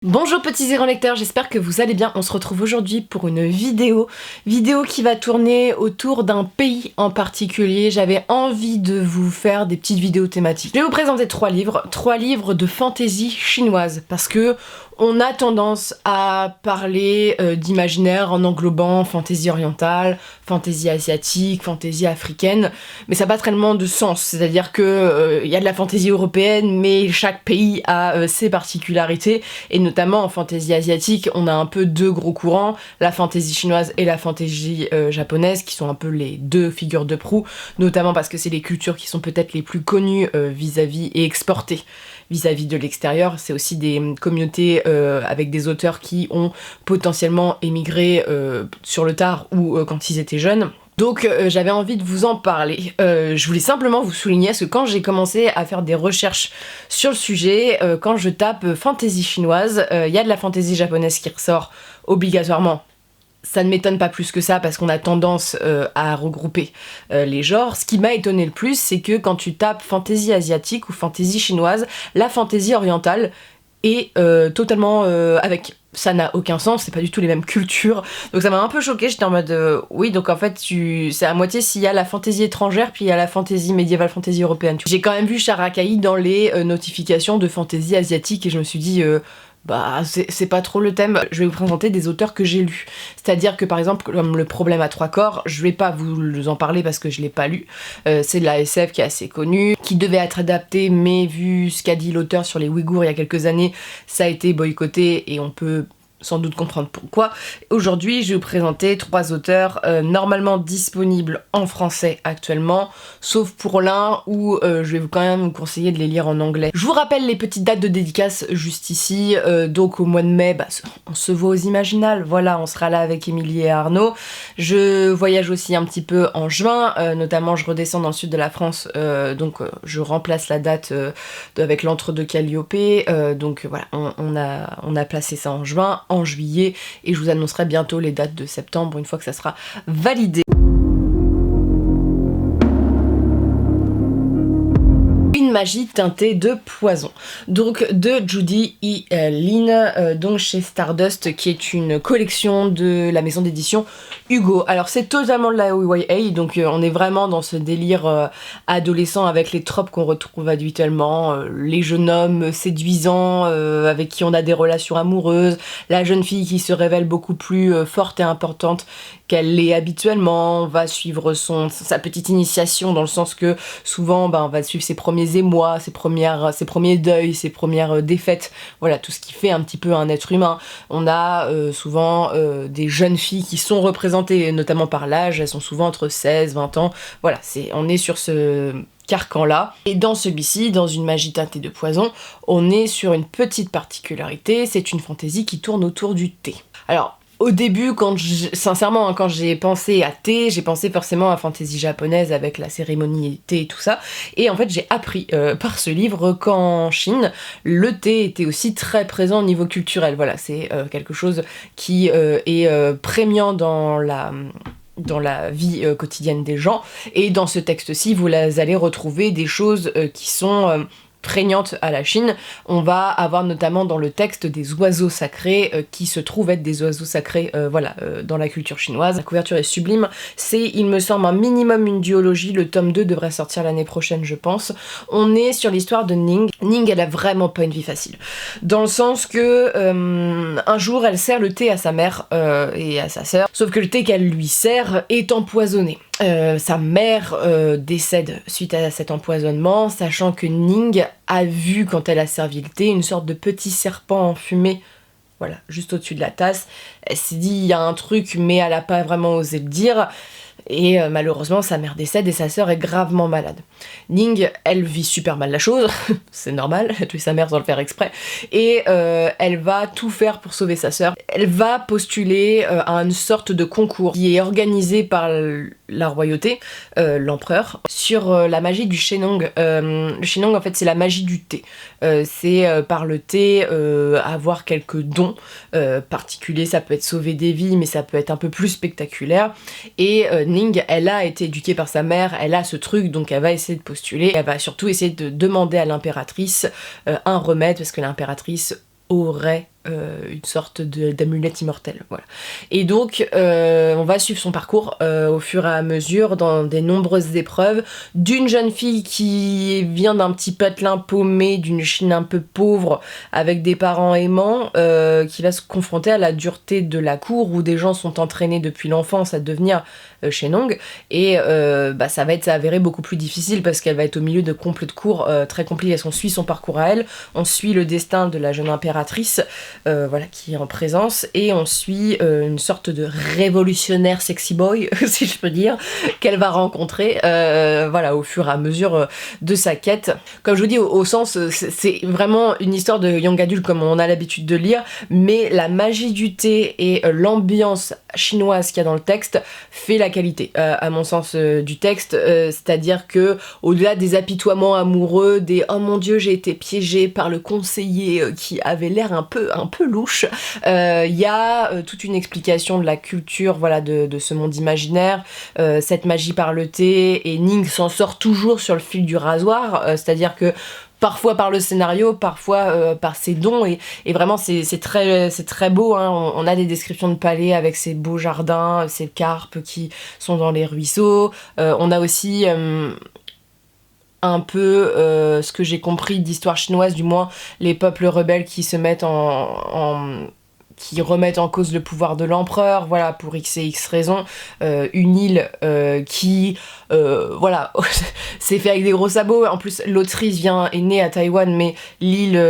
Bonjour petits errants lecteurs, j'espère que vous allez bien. On se retrouve aujourd'hui pour une vidéo qui va tourner autour d'un pays en particulier. J'avais envie de vous faire des petites vidéos thématiques. Je vais vous présenter trois livres de fantaisie chinoise, parce que on a tendance à parler d'imaginaire en englobant fantaisie orientale, fantaisie asiatique, fantaisie africaine, mais ça n'a pas tellement de sens. C'est-à-dire que y a de la fantaisie européenne, mais chaque pays a ses particularités, et notamment en fantaisie asiatique, on a un peu deux gros courants, la fantaisie chinoise et la fantaisie japonaise, qui sont un peu les deux figures de proue, notamment parce que c'est les cultures qui sont peut-être les plus connues vis-à-vis et exportées vis-à-vis de l'extérieur. C'est aussi des communautés avec des auteurs qui ont potentiellement émigré sur le tard ou quand ils étaient jeunes. Donc j'avais envie de vous en parler. Je voulais simplement vous souligner, parce que quand j'ai commencé à faire des recherches sur le sujet, quand je tape fantaisie chinoise, il y a de la fantaisie japonaise qui ressort obligatoirement. Ça ne m'étonne pas plus que ça, parce qu'on a tendance à regrouper les genres. Ce qui m'a étonné le plus, c'est que quand tu tapes fantaisie asiatique ou fantaisie chinoise, la fantaisie orientale est totalement avec. Ça n'a aucun sens, c'est pas du tout les mêmes cultures. Donc ça m'a un peu choquée, j'étais en mode oui, donc en fait c'est à moitié s'il y a la fantaisie étrangère, puis il y a la fantaisie médiévale, fantaisie européenne. J'ai quand même vu Sharakai dans les notifications de fantaisie asiatique, et je me suis dit bah c'est pas trop le thème. Je vais vous présenter des auteurs que j'ai lus. C'est-à-dire que par exemple, comme Le Problème à trois corps, je vais pas vous en parler parce que je l'ai pas lu. C'est de la SF qui est assez connue, qui devait être adaptée, mais vu ce qu'a dit l'auteur sur les Ouïghours il y a quelques années, ça a été boycotté, et on peut sans doute comprendre pourquoi. Aujourd'hui, je vais vous présenter trois auteurs normalement disponibles en français actuellement, sauf pour l'un où je vais quand même vous conseiller de les lire en anglais. Je vous rappelle les petites dates de dédicace juste ici. Donc au mois de mai, on se voit aux Imaginales, voilà, on sera là avec Émilie et Arnaud. Je voyage aussi un petit peu en juin, notamment je redescends dans le sud de la France, donc je remplace la date avec l'entre-deux Calliope, donc voilà, on a placé ça en juin. En juillet, et je vous annoncerai bientôt les dates de septembre une fois que ça sera validé. Une magie teintée de poison, donc de Judy E. Lin, donc chez Stardust, qui est une collection de la maison d'édition Hugo. Alors c'est totalement de la YA, donc on est vraiment dans ce délire adolescent avec les tropes qu'on retrouve habituellement, les jeunes hommes séduisants avec qui on a des relations amoureuses, la jeune fille qui se révèle beaucoup plus forte et importante qu'elle l'est habituellement, on va suivre sa petite initiation, dans le sens que souvent on va suivre ses premiers émois, ses premiers deuils, ses premières défaites, voilà, tout ce qui fait un petit peu un être humain. On a souvent des jeunes filles qui sont représentées, notamment par l'âge, elles sont souvent entre 16, 20 ans, voilà, on est sur ce carcan-là. Et dans celui-ci, dans Une magie teintée de poison, on est sur une petite particularité, c'est une fantaisie qui tourne autour du thé. Alors, au début, sincèrement, quand j'ai pensé à thé, j'ai pensé forcément à fantaisie japonaise avec la cérémonie thé et tout ça. Et en fait, j'ai appris par ce livre qu'en Chine, le thé était aussi très présent au niveau culturel. Voilà, c'est quelque chose qui est prégnant dans la vie quotidienne des gens. Et dans ce texte-ci, vous allez retrouver des choses qui sont prégnante à la Chine. On va avoir notamment dans le texte des oiseaux sacrés qui se trouvent être des oiseaux sacrés dans la culture chinoise. La couverture est sublime, c'est, il me semble, un minimum une duologie. Le tome 2 devrait sortir l'année prochaine, je pense. On est sur l'histoire de Ning. Ning, elle a vraiment pas une vie facile, dans le sens que un jour elle sert le thé à sa mère et à sa sœur, sauf que le thé qu'elle lui sert est empoisonné. Sa mère décède suite à cet empoisonnement, sachant que Ning a vu, quand elle a servi le thé, une sorte de petit serpent enfumé, voilà, juste au-dessus de la tasse. Elle s'est dit, il y a un truc, mais elle n'a pas vraiment osé le dire. Et malheureusement, sa mère décède et sa sœur est gravement malade. Ning, elle vit super mal la chose, c'est normal, elle a tué sa mère sans le faire exprès, et elle va tout faire pour sauver sa sœur. Elle va postuler à une sorte de concours qui est organisé par la royauté, l'empereur, sur la magie du Shenong. Le Shenong, en fait, c'est la magie du thé. C'est par le thé avoir quelques dons particuliers, ça peut être sauver des vies, mais ça peut être un peu plus spectaculaire. Et Ning, elle a été éduquée par sa mère, elle a ce truc, donc elle va essayer de postuler, elle va surtout essayer de demander à l'impératrice un remède, parce que l'impératrice aurait une sorte d'amulette immortelle, voilà. Et donc on va suivre son parcours au fur et à mesure dans des nombreuses épreuves d'une jeune fille qui vient d'un petit patelin paumé, d'une Chine un peu pauvre avec des parents aimants, qui va se confronter à la dureté de la cour où des gens sont entraînés depuis l'enfance à devenir Shenong, et ça va être avéré beaucoup plus difficile parce qu'elle va être au milieu de complots de cour très compliqués. On suit son parcours à elle, on suit le destin de la jeune impératrice qui est en présence, et on suit une sorte de révolutionnaire sexy boy si je peux dire, qu'elle va rencontrer au fur et à mesure de sa quête. Comme je vous dis, au sens, c'est vraiment une histoire de young adulte comme on a l'habitude de lire, mais la magie du thé et l'ambiance chinoise qu'il y a dans le texte fait la qualité, à mon sens, du texte, c'est-à-dire que au-delà des apitoiements amoureux, des oh mon dieu j'ai été piégée par le conseiller qui avait l'air un peu louche, il y a toute une explication de la culture, voilà, de ce monde imaginaire, cette magie par le thé, et Ning s'en sort toujours sur le fil du rasoir, c'est-à-dire que parfois par le scénario, parfois par ses dons, et vraiment c'est très beau, hein. On a des descriptions de palais avec ces beaux jardins, ces carpes qui sont dans les ruisseaux, on a aussi un peu ce que j'ai compris d'histoire chinoise, du moins les peuples rebelles qui se mettent qui remettent en cause le pouvoir de l'empereur, voilà, pour X et X raisons. Une île qui, c'est fait avec des gros sabots. En plus, l'autrice est née à Taïwan, mais l'île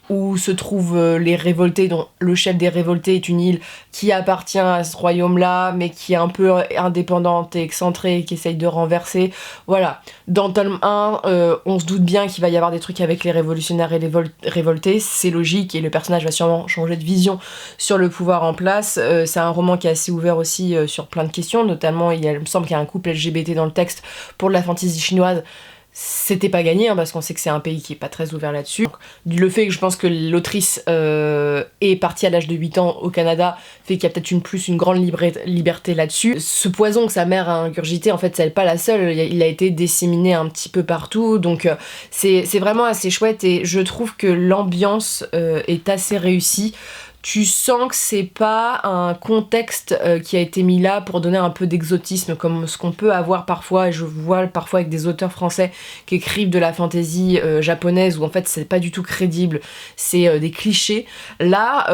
où se trouvent les révoltés, dont le chef des révoltés est une île qui appartient à ce royaume-là, mais qui est un peu indépendante et excentrée, qui essaye de renverser. Voilà. Dans le tome 1, on se doute bien qu'il va y avoir des trucs avec les révolutionnaires et les révoltés, c'est logique, et le personnage va sûrement changer de vision sur le pouvoir en place. C'est un roman qui est assez ouvert aussi sur plein de questions, notamment il me semble qu'il y a un couple LGBT dans le texte. Pour de la fantasy chinoise, c'était pas gagné, hein, parce qu'on sait que c'est un pays qui est pas très ouvert là-dessus. Le fait que je pense que l'autrice est partie à l'âge de 8 ans au Canada fait qu'il y a peut-être une grande liberté là-dessus. Ce poison que sa mère a ingurgité, en fait, c'est pas la seule, il a été disséminé un petit peu partout, donc c'est vraiment assez chouette, et je trouve que l'ambiance est assez réussie. Tu sens que c'est pas un contexte qui a été mis là pour donner un peu d'exotisme, comme ce qu'on peut avoir parfois, et je vois parfois avec des auteurs français qui écrivent de la fantasy japonaise, où en fait c'est pas du tout crédible, c'est des clichés. Là,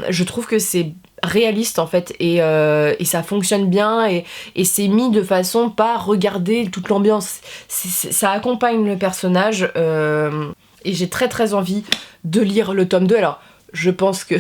je trouve que c'est réaliste en fait, et ça fonctionne bien, et c'est mis de façon pas regarder toute l'ambiance, ça accompagne le personnage, et j'ai très très envie de lire le tome 2. Alors je pense que,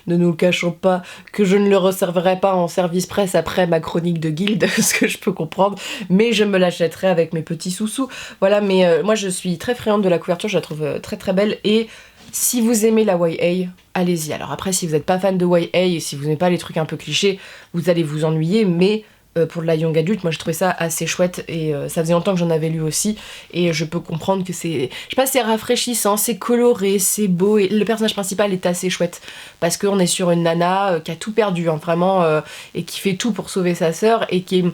ne nous le cachons pas, que je ne le resserverai pas en service presse après ma chronique de Guild, ce que je peux comprendre, mais je me l'achèterai avec mes petits sous-sous. Voilà, mais moi je suis très friande de la couverture, je la trouve très très belle, et si vous aimez la YA, allez-y. Alors après, si vous n'êtes pas fan de YA, et si vous n'aimez pas les trucs un peu clichés, vous allez vous ennuyer, mais pour de la young adulte, moi je trouvais ça assez chouette, et ça faisait longtemps que j'en avais lu aussi, et je peux comprendre que c'est, je sais pas, c'est rafraîchissant, c'est coloré, c'est beau, et le personnage principal est assez chouette, parce qu'on est sur une nana qui a tout perdu, hein, vraiment, et qui fait tout pour sauver sa sœur, et qui est,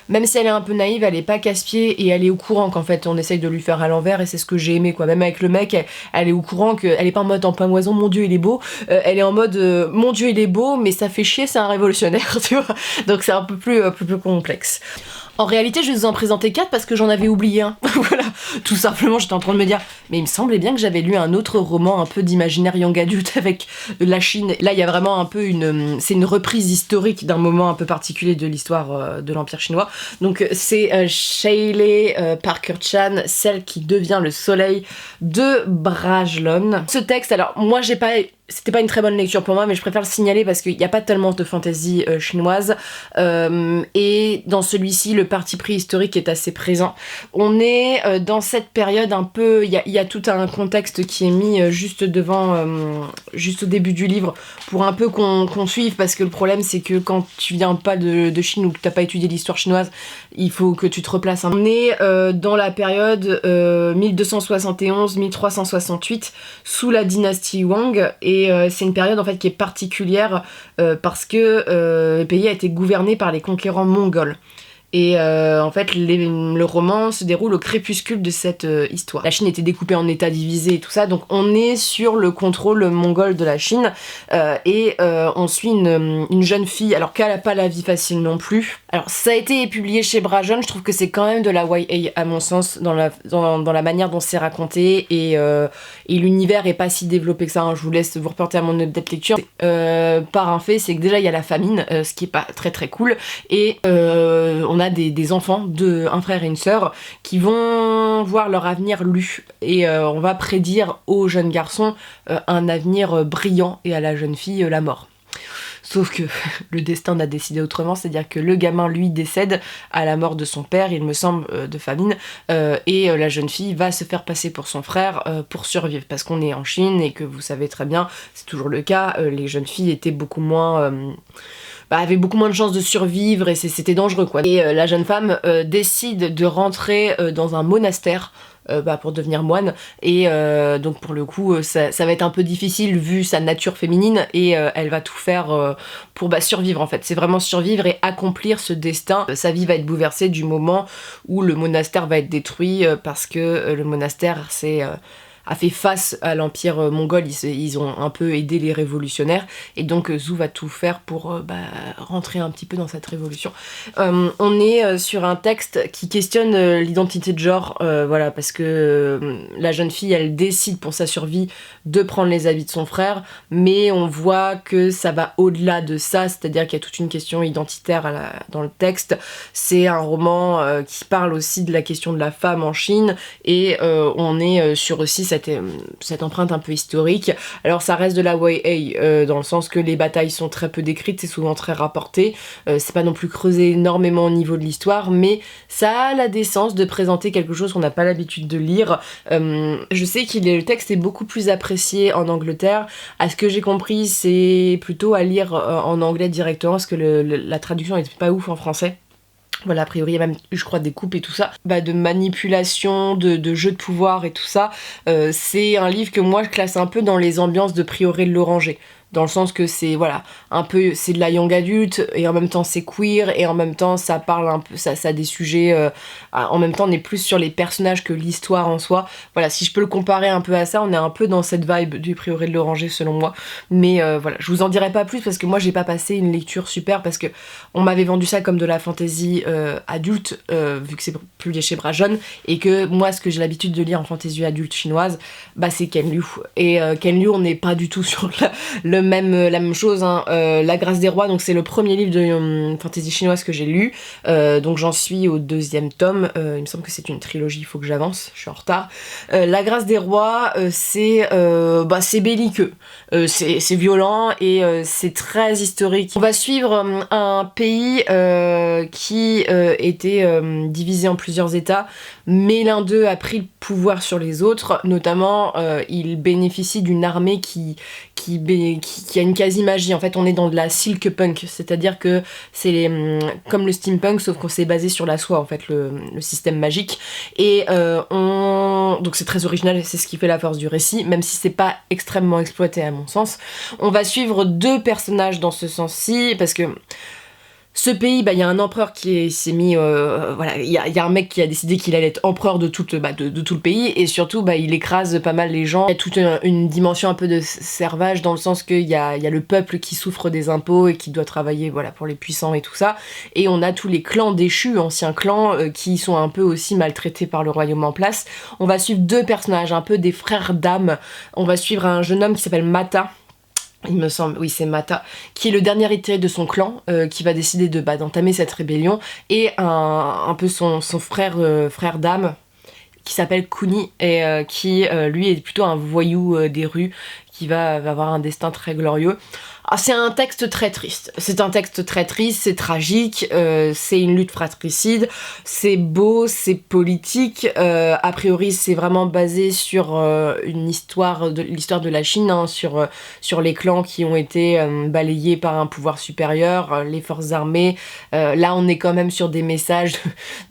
même si elle est un peu naïve, elle est pas casse-pied, et elle est au courant qu'en fait on essaye de lui faire à l'envers, et c'est ce que j'ai aimé, quoi. Même avec le mec, elle est au courant qu'elle est pas en mode en pamoison, mon dieu il est beau, elle est en mode mon dieu il est beau, mais ça fait chier, c'est un révolutionnaire, tu vois. Donc c'est un peu plus complexe. En réalité, je vais vous en présenter 4 parce que j'en avais oublié un. Voilà, tout simplement, j'étais en train de me dire, mais il me semblait bien que j'avais lu un autre roman un peu d'imaginaire young adulte avec la Chine. Là, il y a vraiment un peu c'est une reprise historique d'un moment un peu particulier de l'histoire de l'Empire chinois. Donc c'est Shailey Parker Chan, celle qui devient le soleil de Brajlon. Ce texte, alors moi c'était pas une très bonne lecture pour moi, mais je préfère le signaler parce qu'il n'y a pas tellement de fantaisie chinoise, et dans celui-ci le parti pris historique est assez présent. On est dans cette période un peu, il y a tout un contexte qui est mis juste devant, juste au début du livre, pour un peu qu'on suive, parce que le problème c'est que quand tu viens pas de Chine, ou que t'as pas étudié l'histoire chinoise, il faut que tu te replaces. On est dans la période 1271-1368 sous la dynastie Wang, et c'est une période en fait qui est particulière parce que le pays a été gouverné par les conquérants mongols. Et en fait, le roman se déroule au crépuscule de cette histoire. La Chine était découpée en États divisés et tout ça, donc on est sur le contrôle mongol de la Chine, et on suit une jeune fille, alors qu'elle n'a pas la vie facile non plus. Alors ça a été publié chez Brajon, je trouve que c'est quand même de la YA à mon sens, dans la manière dont c'est raconté, et l'univers est pas si développé que ça, hein. Je vous laisse vous reporter à mon update lecture. Par un fait, c'est que déjà il y a la famine, ce qui est pas très très cool, et on a des enfants, un frère et une sœur, qui vont voir leur avenir lu, et on va prédire au jeune garçon un avenir brillant, et à la jeune fille la mort. Sauf que le destin a décidé autrement, c'est-à-dire que le gamin, lui, décède à la mort de son père, il me semble, de famine, et la jeune fille va se faire passer pour son frère pour survivre, parce qu'on est en Chine, et que vous savez très bien, c'est toujours le cas, les jeunes filles étaient beaucoup moins... avaient beaucoup moins de chances de survivre, et c'était dangereux, quoi. Et la jeune femme décide de rentrer dans un monastère, pour devenir moine, et donc pour le coup ça va être un peu difficile vu sa nature féminine, et elle va tout faire pour survivre en fait. C'est vraiment survivre et accomplir ce destin. Sa vie va être bouleversée du moment où le monastère va être détruit, parce que le monastère a fait face à l'empire mongol, ils ont un peu aidé les révolutionnaires, et donc Zhu va tout faire pour rentrer un petit peu dans cette révolution. On est sur un texte qui questionne l'identité de genre, voilà, parce que la jeune fille, elle décide pour sa survie de prendre les habits de son frère, mais on voit que ça va au-delà de ça, c'est-à-dire qu'il y a toute une question identitaire dans le texte. C'est un roman qui parle aussi de la question de la femme en Chine, et on est sur aussi cette empreinte un peu historique. Alors ça reste de la YA, dans le sens que les batailles sont très peu décrites, c'est souvent très rapporté, c'est pas non plus creusé énormément au niveau de l'histoire, mais ça a la décence de présenter quelque chose qu'on n'a pas l'habitude de lire. Je sais que le texte est beaucoup plus apprécié en Angleterre, à ce que j'ai compris c'est plutôt à lire en anglais directement, parce que la traduction n'est pas ouf en français. Voilà, a priori, il y a même, je crois, des coupes et tout ça, de manipulation, de jeu de pouvoir et tout ça. C'est un livre que moi, je classe un peu dans les ambiances de Prieuré de l'Oranger. Dans le sens que c'est, voilà, un peu, c'est de la young adulte, et en même temps c'est queer, et en même temps ça parle un peu, ça a des sujets, en même temps on est plus sur les personnages que l'histoire en soi. Voilà, si je peux le comparer un peu à ça, on est un peu dans cette vibe du Prieuré de l'Oranger selon moi. Mais voilà, je vous en dirai pas plus, parce que moi j'ai pas passé une lecture super, parce que on m'avait vendu ça comme de la fantasy adulte, vu que c'est publié chez Brajon, et que moi ce que j'ai l'habitude de lire en fantasy adulte chinoise, c'est Ken Liu. Et Ken Liu, on n'est pas du tout sur la même chose, hein. La Grâce des Rois, donc c'est le premier livre de fantasy chinoise que j'ai lu, donc j'en suis au 2e tome, il me semble que c'est une trilogie, il faut que j'avance, je suis en retard. La Grâce des Rois, c'est belliqueux, c'est violent, et c'est très historique. On va suivre un pays qui était divisé en plusieurs états, mais l'un d'eux a pris le pouvoir sur les autres, notamment il bénéficie d'une armée qui a une quasi-magie. En fait, on est dans de la silk punk, c'est-à-dire que c'est comme le steampunk, sauf qu'on s'est basé sur la soie, en fait, le système magique. Et donc c'est très original, et c'est ce qui fait la force du récit, même si c'est pas extrêmement exploité à mon sens. On va suivre 2 personnages dans ce sens-ci, parce que ce pays, il y a un empereur qui s'est mis... voilà, il y a un mec qui a décidé qu'il allait être empereur de tout le pays, et surtout, il écrase pas mal les gens. Il y a toute une dimension un peu de servage, dans le sens qu'il y a le peuple qui souffre des impôts et qui doit travailler, voilà, pour les puissants et tout ça. Et on a tous les clans déchus, anciens clans, qui sont un peu aussi maltraités par le royaume en place. On va suivre 2 personnages, un peu des frères d'âme. On va suivre un jeune homme qui s'appelle Mata, il me semble, oui c'est Mata, qui est le dernier héritier de son clan, qui va décider d'entamer cette rébellion, et un peu son frère d'âme, qui s'appelle Kuni, et qui lui est plutôt un voyou des rues, qui va avoir un destin très glorieux. C'est un texte très triste, c'est tragique, c'est une lutte fratricide, c'est beau, c'est politique, a priori c'est vraiment basé sur l'histoire de la Chine, hein, sur les clans qui ont été balayés par un pouvoir supérieur, les forces armées. Là on est quand même sur des messages,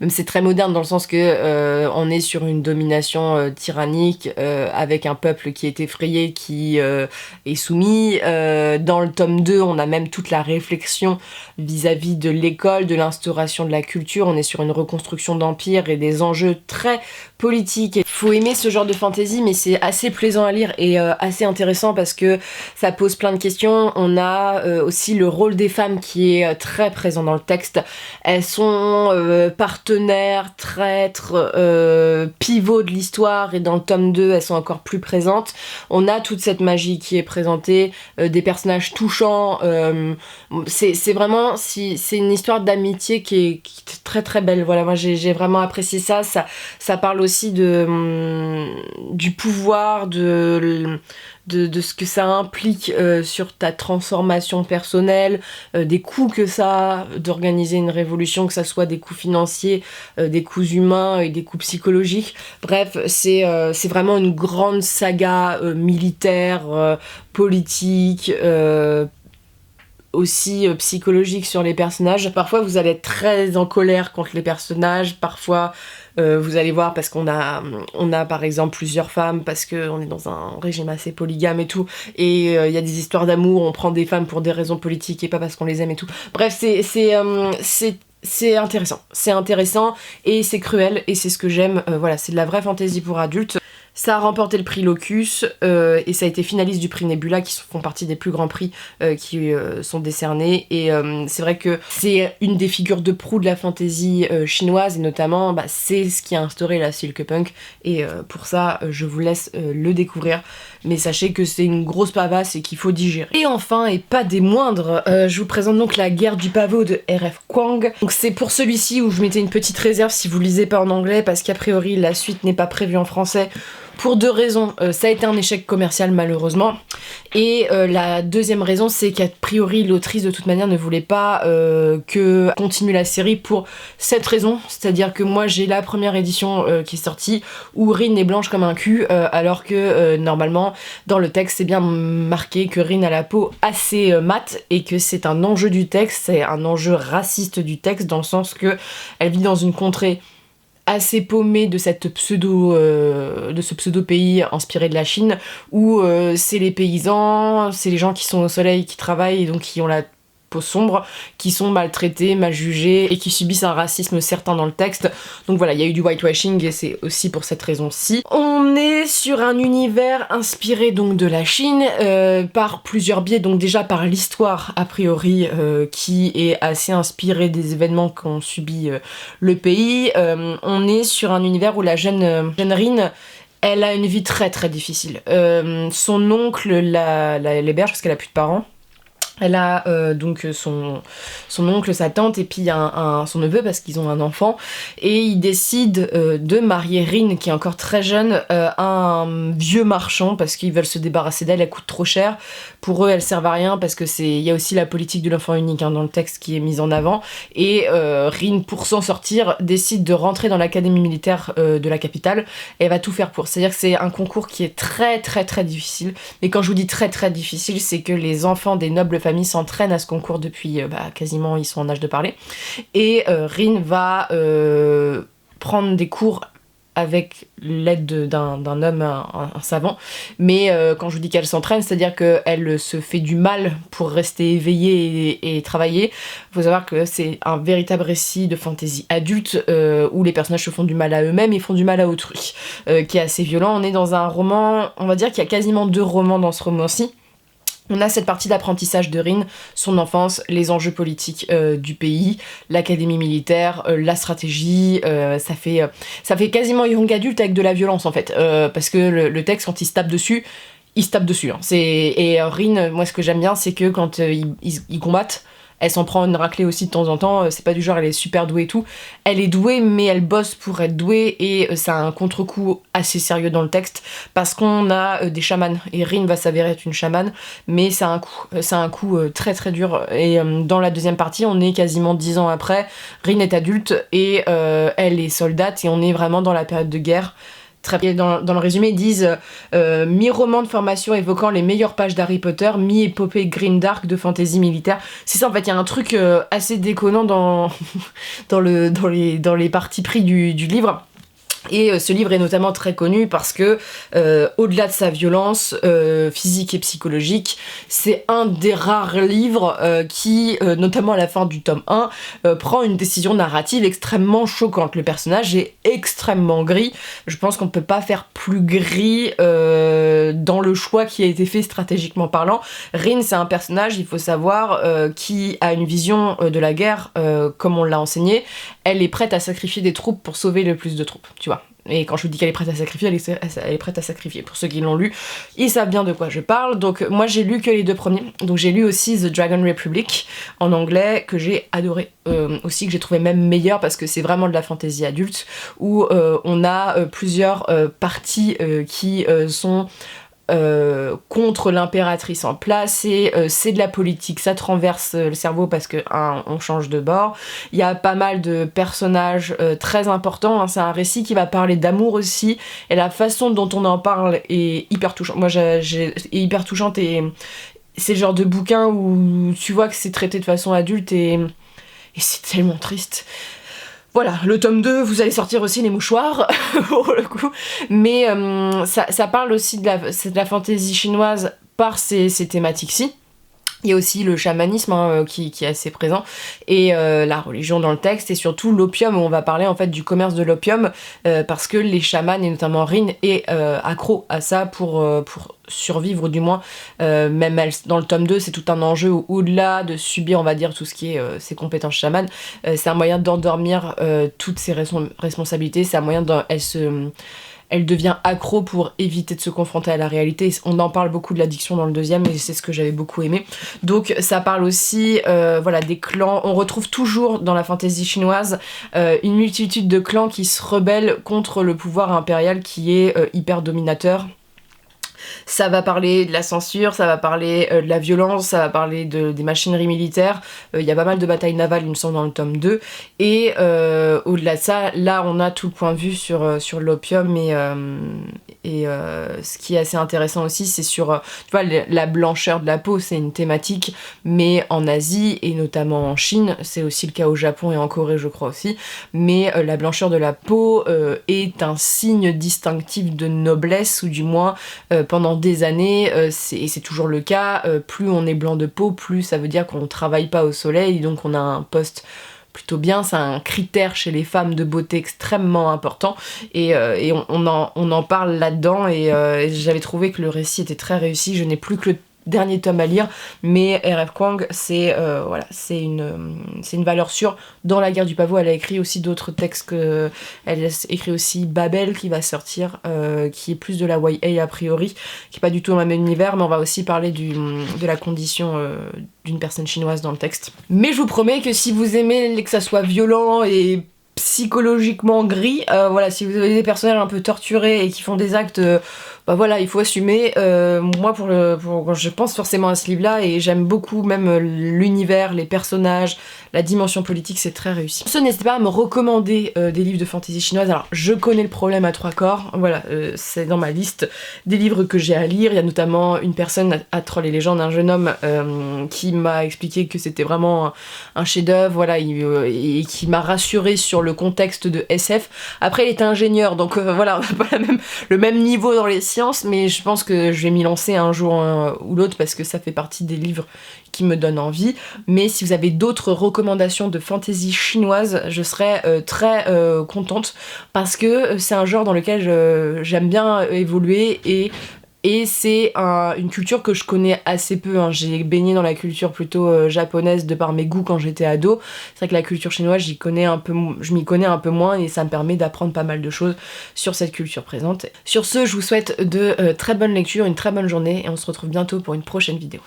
même c'est très moderne dans le sens que on est sur une domination tyrannique, avec un peuple qui est effrayé, qui est soumis, dans dans le tome 2, on a même toute la réflexion vis-à-vis de l'école, de l'instauration de la culture. On est sur une reconstruction d'empire et des enjeux très politiques. Il faut aimer ce genre de fantasy, mais c'est assez plaisant à lire et assez intéressant parce que ça pose plein de questions. On a aussi le rôle des femmes qui est très présent dans le texte. Elles sont partenaires, traîtres, pivots de l'histoire, et dans le tome 2, elles sont encore plus présentes. On a toute cette magie qui est présentée, des personnages touchants. C'est vraiment, c'est une histoire d'amitié qui est très très belle. Voilà, moi j'ai vraiment apprécié ça. Ça parle aussi du pouvoir, de ce que ça implique sur ta transformation personnelle, des coûts que ça a d'organiser une révolution, que ça soit des coûts financiers, des coûts humains et des coûts psychologiques. Bref, c'est vraiment une grande saga militaire, politique, aussi psychologique sur les personnages. Parfois vous allez être très en colère contre les personnages, parfois vous allez voir parce qu'on a par exemple plusieurs femmes, parce qu'on est dans un régime assez polygame et tout, et il y a des histoires d'amour, on prend des femmes pour des raisons politiques et pas parce qu'on les aime et tout. Bref, c'est intéressant et c'est cruel, et c'est ce que j'aime. Voilà, c'est de la vraie fantasy pour adultes. Ça a remporté le prix Locus et ça a été finaliste du prix Nebula, qui font partie des plus grands prix qui sont décernés. Et c'est vrai que c'est une des figures de proue de la fantasy chinoise, et notamment c'est ce qui a instauré la Silk-Punk. Et pour ça, je vous laisse le découvrir. Mais sachez que c'est une grosse pavasse et qu'il faut digérer. Et enfin, et pas des moindres, je vous présente donc La Guerre du Pavot de R.F. Kuang. Donc c'est pour celui-ci où je mettais une petite réserve si vous lisez pas en anglais, parce qu'a priori la suite n'est pas prévue en français. Pour deux raisons. Ça a été un échec commercial malheureusement, et la deuxième raison, c'est qu'a priori l'autrice de toute manière ne voulait pas que continue la série pour cette raison. C'est-à-dire que moi j'ai la première édition qui est sortie où Rin est blanche comme un cul, alors que normalement dans le texte c'est bien marqué que Rin a la peau assez mate, et que c'est un enjeu du texte, c'est un enjeu raciste du texte, dans le sens que elle vit dans une contrée assez paumé de ce pseudo pays inspiré de la Chine, où c'est les paysans, c'est les gens qui sont au soleil, qui travaillent et donc qui ont la peau sombre, qui sont maltraités, mal jugés et qui subissent un racisme certain dans le texte. Donc voilà, il y a eu du whitewashing et c'est aussi pour cette raison-ci. On est sur un univers inspiré donc de la Chine par plusieurs biais, donc déjà par l'histoire a priori qui est assez inspirée des événements qu'ont subi le pays. On est sur un univers où la jeune Rin, elle a une vie très très difficile. Son oncle l'héberge parce qu'elle a plus de parents. Elle a donc son oncle, sa tante, et puis son neveu, parce qu'ils ont un enfant, et ils décident de marier Rin, qui est encore très jeune, à un vieux marchand, parce qu'ils veulent se débarrasser d'elle, elle coûte trop cher. Pour eux, elle sert à rien, parce que il y a aussi la politique de l'enfant unique dans le texte qui est mise en avant, et Rin, pour s'en sortir, décide de rentrer dans l'académie militaire de la capitale, et elle va tout faire pour. C'est-à-dire que c'est un concours qui est très très très difficile, et quand je vous dis très très difficile, c'est que les enfants des nobles familles s'entraînent à ce concours depuis quasiment ils sont en âge de parler, et Rin va prendre des cours avec l'aide d'un homme, un savant, mais quand je vous dis qu'elle s'entraîne, c'est-à-dire qu'elle se fait du mal pour rester éveillée et travailler. Il faut savoir que c'est un véritable récit de fantasy adulte où les personnages se font du mal à eux-mêmes et font du mal à autrui, qui est assez violent. On est dans un roman, on va dire qu'il y a quasiment 2 romans dans ce roman-ci. On a cette partie d'apprentissage de Rin, son enfance, les enjeux politiques du pays, l'académie militaire, la stratégie, ça fait quasiment young adulte avec de la violence en fait, parce que le texte, quand il se tape dessus, hein. Et Rin, moi ce que j'aime bien, c'est que quand ils combattent, elle s'en prend une raclée aussi de temps en temps, c'est pas du genre elle est super douée et tout. Elle est douée, mais elle bosse pour être douée, et ça a un contre-coup assez sérieux dans le texte, parce qu'on a des chamans, et Rin va s'avérer être une chamane, mais ça a un coup très très dur. Et dans la deuxième partie, on est quasiment 10 ans après, Rin est adulte, et elle est soldate, et on est vraiment dans la période de guerre. Dans le résumé, ils disent mi-roman de formation évoquant les meilleures pages d'Harry Potter, mi-épopée grimdark de fantasy militaire. C'est ça en fait, il y a un truc assez déconnant dans les parties pris du livre. Et ce livre est notamment très connu parce que, au-delà de sa violence physique et psychologique, c'est un des rares livres qui, notamment à la fin du tome 1, prend une décision narrative extrêmement choquante. Le personnage est extrêmement gris. Je pense qu'on ne peut pas faire plus gris dans le choix qui a été fait stratégiquement parlant. Rin, c'est un personnage, il faut savoir, qui a une vision de la guerre, comme on l'a enseigné. Elle est prête à sacrifier des troupes pour sauver le plus de troupes, tu vois. Et quand je vous dis qu'elle est prête à sacrifier, elle est prête à sacrifier. Pour ceux qui l'ont lu, ils savent bien de quoi je parle. Donc moi j'ai lu que les 2 premiers. Donc j'ai lu aussi The Dragon Republic en anglais, que j'ai adoré. Aussi, que j'ai trouvé même meilleur parce que c'est vraiment de la fantasy adulte, où on a plusieurs parties qui sont contre l'impératrice en place, et c'est de la politique, ça te renverse le cerveau parce que on change de bord. Il y a pas mal de personnages très importants, hein. C'est un récit qui va parler d'amour aussi, et la façon dont on en parle est hyper touchante. Moi est hyper touchante, et c'est le genre de bouquin où tu vois que c'est traité de façon adulte, et c'est tellement triste. Voilà, le tome 2, vous allez sortir aussi les mouchoirs, pour le coup. Mais ça parle aussi de la fantaisie chinoise par ces thématiques-ci. Il y a aussi le chamanisme, hein, qui est assez présent, et la religion dans le texte, et surtout l'opium, où on va parler en fait du commerce de l'opium, parce que les chamans, et notamment Rin, est accro à ça pour survivre, du moins. Même dans le tome 2, c'est tout un enjeu où, au-delà de subir, on va dire, tout ce qui est ses compétences chamanes, c'est un moyen d'endormir toutes ses responsabilités, c'est un moyen elle devient accro pour éviter de se confronter à la réalité. On en parle beaucoup de l'addiction dans le 2e, et c'est ce que j'avais beaucoup aimé. Donc ça parle aussi des clans. On retrouve toujours dans la fantasy chinoise une multitude de clans qui se rebellent contre le pouvoir impérial qui est hyper dominateur. Ça va parler de la censure, ça va parler de la violence, ça va parler des machineries militaires. Il y a pas mal de batailles navales, il me semble, dans le tome 2. Et au-delà de ça, là, on a tout le point de vue sur l'opium. Et ce qui est assez intéressant aussi, c'est sur tu vois, la blancheur de la peau, c'est une thématique, mais en Asie, et notamment en Chine, c'est aussi le cas au Japon et en Corée, je crois aussi, mais la blancheur de la peau est un signe distinctif de noblesse, ou du moins pendant des années, et c'est toujours le cas, plus on est blanc de peau, plus ça veut dire qu'on travaille pas au soleil, donc on a un poste plutôt bien. C'est un critère chez les femmes de beauté extrêmement important, et on en parle là-dedans, et j'avais trouvé que le récit était très réussi. Je n'ai plus que le dernier tome à lire, mais R.F. Kuang, c'est une valeur sûre dans la guerre du pavot. Elle a écrit aussi d'autres textes, elle a écrit aussi Babel qui va sortir, qui est plus de la YA a priori, qui est pas du tout dans le même univers, mais on va aussi parler de la condition d'une personne chinoise dans le texte. Mais je vous promets que si vous aimez que ça soit violent et psychologiquement gris, si vous avez des personnages un peu torturés et qui font des actes, il faut assumer. Moi, je pense forcément à ce livre-là, et j'aime beaucoup même l'univers, les personnages, la dimension politique, c'est très réussi. N'hésitez pas à me recommander des livres de fantasy chinoise. Alors, je connais le problème à 3 corps, c'est dans ma liste des livres que j'ai à lire. Il y a notamment une personne à Trolls et Légendes, un jeune homme qui m'a expliqué que c'était vraiment un chef-d'œuvre, et qui m'a rassuré sur le contexte de SF. Après, il est ingénieur, donc on n'a pas le même niveau dans les sciences, mais je pense que je vais m'y lancer un jour ou l'autre, parce que ça fait partie des livres qui me donnent envie. Mais si vous avez d'autres recommandations de fantasy chinoise, je serais très contente, parce que c'est un genre dans lequel j'aime bien évoluer, et c'est une culture que je connais assez peu, hein. J'ai baigné dans la culture plutôt japonaise de par mes goûts quand j'étais ado. C'est vrai que la culture chinoise, je m'y connais un peu moins, et ça me permet d'apprendre pas mal de choses sur cette culture présente. Sur ce, je vous souhaite de très bonnes lectures, une très bonne journée, et on se retrouve bientôt pour une prochaine vidéo.